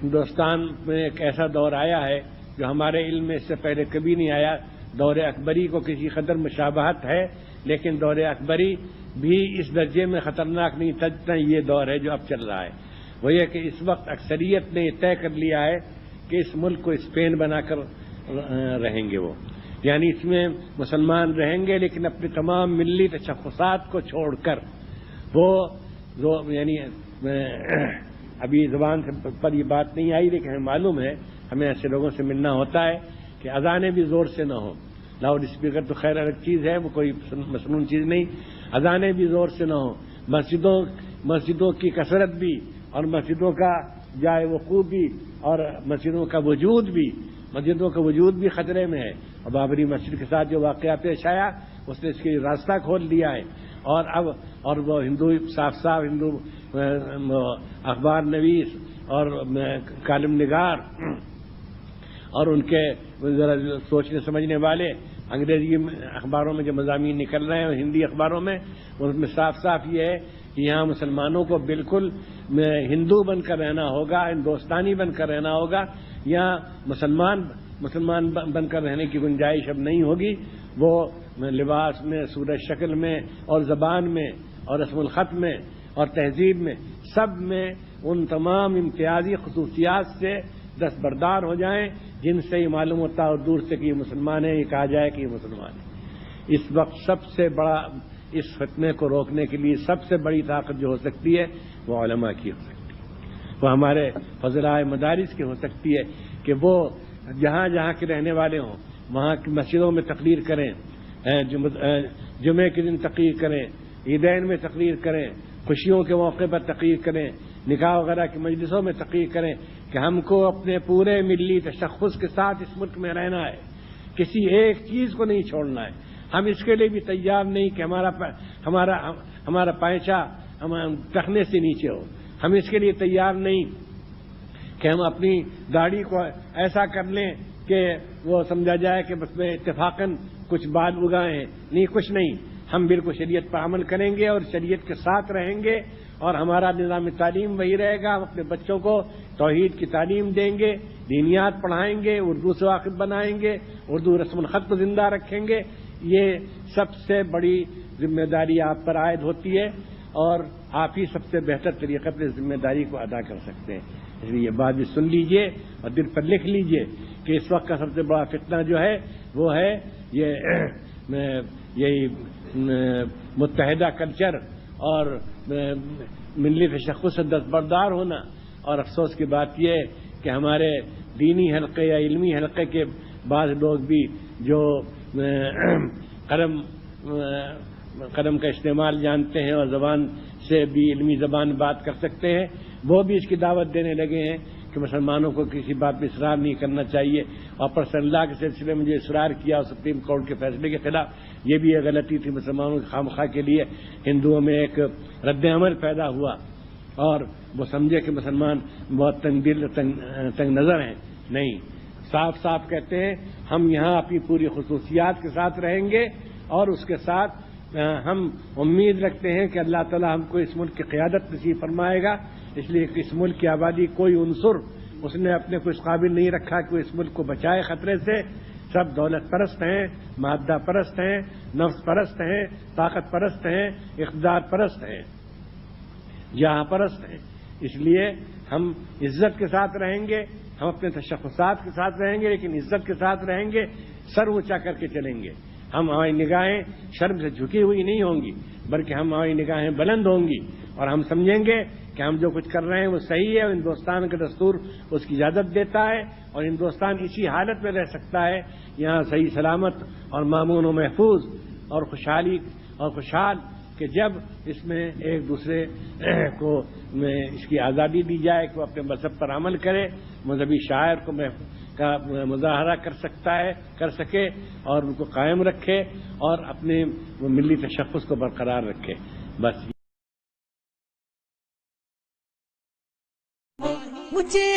ہندوستان میں ایک ایسا دور آیا ہے جو ہمارے علم میں اس سے پہلے کبھی نہیں آیا. دور اکبری کو کسی قدر مشابہت ہے، لیکن دور اکبری بھی اس درجے میں خطرناک نہیں تھا جتنا یہ دور ہے جو اب چل رہا ہے. وہ یہ کہ اس وقت اکثریت نے یہ طے کر لیا ہے کہ اس ملک کو اسپین بنا کر رہیں گے وہ، یعنی اس میں مسلمان رہیں گے لیکن اپنے تمام ملی تشخصات کو چھوڑ کر. وہ یعنی ابھی زبان پر یہ بات نہیں آئی لیکن ہمیں معلوم ہے، ہمیں ایسے لوگوں سے ملنا ہوتا ہے کہ اذانیں بھی زور سے نہ ہوں. لاؤڈ اسپیکر تو خیر الگ چیز ہے، وہ کوئی مصنون چیز نہیں. اذانیں بھی زور سے نہ ہوں. مسجدوں کی کثرت بھی اور مسجدوں کا جائے وقوع بھی اور مسجدوں کا وجود بھی خطرے میں ہے. اور بابری مسجد کے ساتھ جو واقعہ پیش آیا اس نے اس کے راستہ کھول دیا ہے. اور وہ ہندو صاف ہندو اخبار نویس اور کالم نگار اور ان کے ذرا سوچنے سمجھنے والے انگریزی اخباروں میں جو مضامین نکل رہے ہیں ہندی اخباروں میں، ان میں صاف یہ ہے کہ یہاں مسلمانوں کو بالکل ہندو بن کر رہنا ہوگا، ہندوستانی بن کر رہنا ہوگا. یہاں مسلمان بن کر رہنے کی گنجائش اب نہیں ہوگی. وہ لباس میں، صورت شکل میں اور زبان میں اور رسم الخط میں اور تہذیب میں، سب میں ان تمام امتیازی خصوصیات سے دستبردار ہو جائیں جن سے یہ معلوم ہوتا ہے اور دور سے کہ یہ مسلمان ہے، یہ کہا جائے کہ یہ مسلمان ہے. اس وقت سب سے بڑا اس فتنے کو روکنے کے لیے سب سے بڑی طاقت جو ہو سکتی ہے وہ علماء کی ہو سکتی ہے، وہ ہمارے فضلائے مدارس کی ہو سکتی ہے کہ وہ جہاں جہاں کے رہنے والے ہوں وہاں کی مسجدوں میں تقریر کریں، جمعے کے دن تقریر کریں، عیدین میں تقریر کریں، خوشیوں کے موقع پر تقریر کریں، نکاح وغیرہ کی مجلسوں میں تقریر کریں کہ ہم کو اپنے پورے ملی تشخص کے ساتھ اس ملک میں رہنا ہے، کسی ایک چیز کو نہیں چھوڑنا ہے. ہم اس کے لیے بھی تیار نہیں کہ ہمارا پائچہ ٹخنے سے نیچے ہو. ہم اس کے لیے تیار نہیں کہ ہم اپنی داڑھی کو ایسا کر لیں کہ وہ سمجھا جائے کہ بس میں اتفاقاً کچھ بال اگائے ہیں. نہیں، کچھ نہیں. ہم بالکل شریعت پر عمل کریں گے اور شریعت کے ساتھ رہیں گے اور ہمارا نظام تعلیم وہی رہے گا. ہم اپنے بچوں کو توحید کی تعلیم دیں گے، دینیات پڑھائیں گے، اردو سے واقف بنائیں گے، اردو رسم الخط کو زندہ رکھیں گے. یہ سب سے بڑی ذمہ داری آپ پر عائد ہوتی ہے اور آپ ہی سب سے بہتر طریقے پر ذمہ داری کو ادا کر سکتے ہیں. اس لیے یہ بات بھی سن لیجئے اور دل پر لکھ لیجئے کہ اس وقت کا سب سے بڑا فتنہ جو ہے وہ ہے یہی متحدہ کلچر اور ملی تشخص سے دستبردار ہونا. اور افسوس کی بات یہ ہے کہ ہمارے دینی حلقے یا علمی حلقے کے بعض لوگ بھی جو قلم کا استعمال جانتے ہیں اور زبان سے بھی علمی زبان بات کر سکتے ہیں، وہ بھی اس کی دعوت دینے لگے ہیں کہ مسلمانوں کو کسی بات پہ اصرار نہیں کرنا چاہیے. اور پرسنل لا کے سلسلے میں جو اصرار کیا سپریم کورٹ کے فیصلے کے خلاف، یہ بھی ایک غلطی تھی. مسلمانوں کی خامخواہ کے لیے ہندوؤں میں ایک رد عمل پیدا ہوا اور وہ سمجھے کہ مسلمان بہت تنگ دل تنگ نظر ہیں. نہیں، صاف کہتے ہیں ہم یہاں اپنی پوری خصوصیات کے ساتھ رہیں گے اور اس کے ساتھ ہم امید رکھتے ہیں کہ اللہ تعالی ہم کو اس ملک کی قیادت نصیب فرمائے گا. اس لیے کہ اس ملک کی آبادی کوئی عنصر اس نے اپنے کو اس قابل نہیں رکھا کہ وہ اس ملک کو بچائے خطرے سے. سب دولت پرست ہیں، مادہ پرست ہیں، نفس پرست ہیں، طاقت پرست ہیں، اقتدار پرست ہیں، جہاں پرست ہیں. اس لیے ہم عزت کے ساتھ رہیں گے، ہم اپنے تشخصات کے ساتھ رہیں گے لیکن عزت کے ساتھ رہیں گے، سر اونچا کر کے چلیں گے. ہماری نگاہیں شرم سے جھکی ہوئی نہیں ہوں گی بلکہ ہماری نگاہیں بلند ہوں گی اور ہم سمجھیں گے کہ ہم جو کچھ کر رہے ہیں وہ صحیح ہے اور ہندوستان کا دستور اس کی اجازت دیتا ہے اور ہندوستان اسی حالت میں رہ سکتا ہے یہاں صحیح سلامت اور مامون و محفوظ اور خوشحال کہ جب اس میں ایک دوسرے کو اس کی آزادی دی جائے کہ وہ اپنے مذہب پر عمل کرے، مذہبی شاعر کا مظاہرہ کر سکے اور ان کو قائم رکھے اور اپنے ملی تشخص کو برقرار رکھے. بس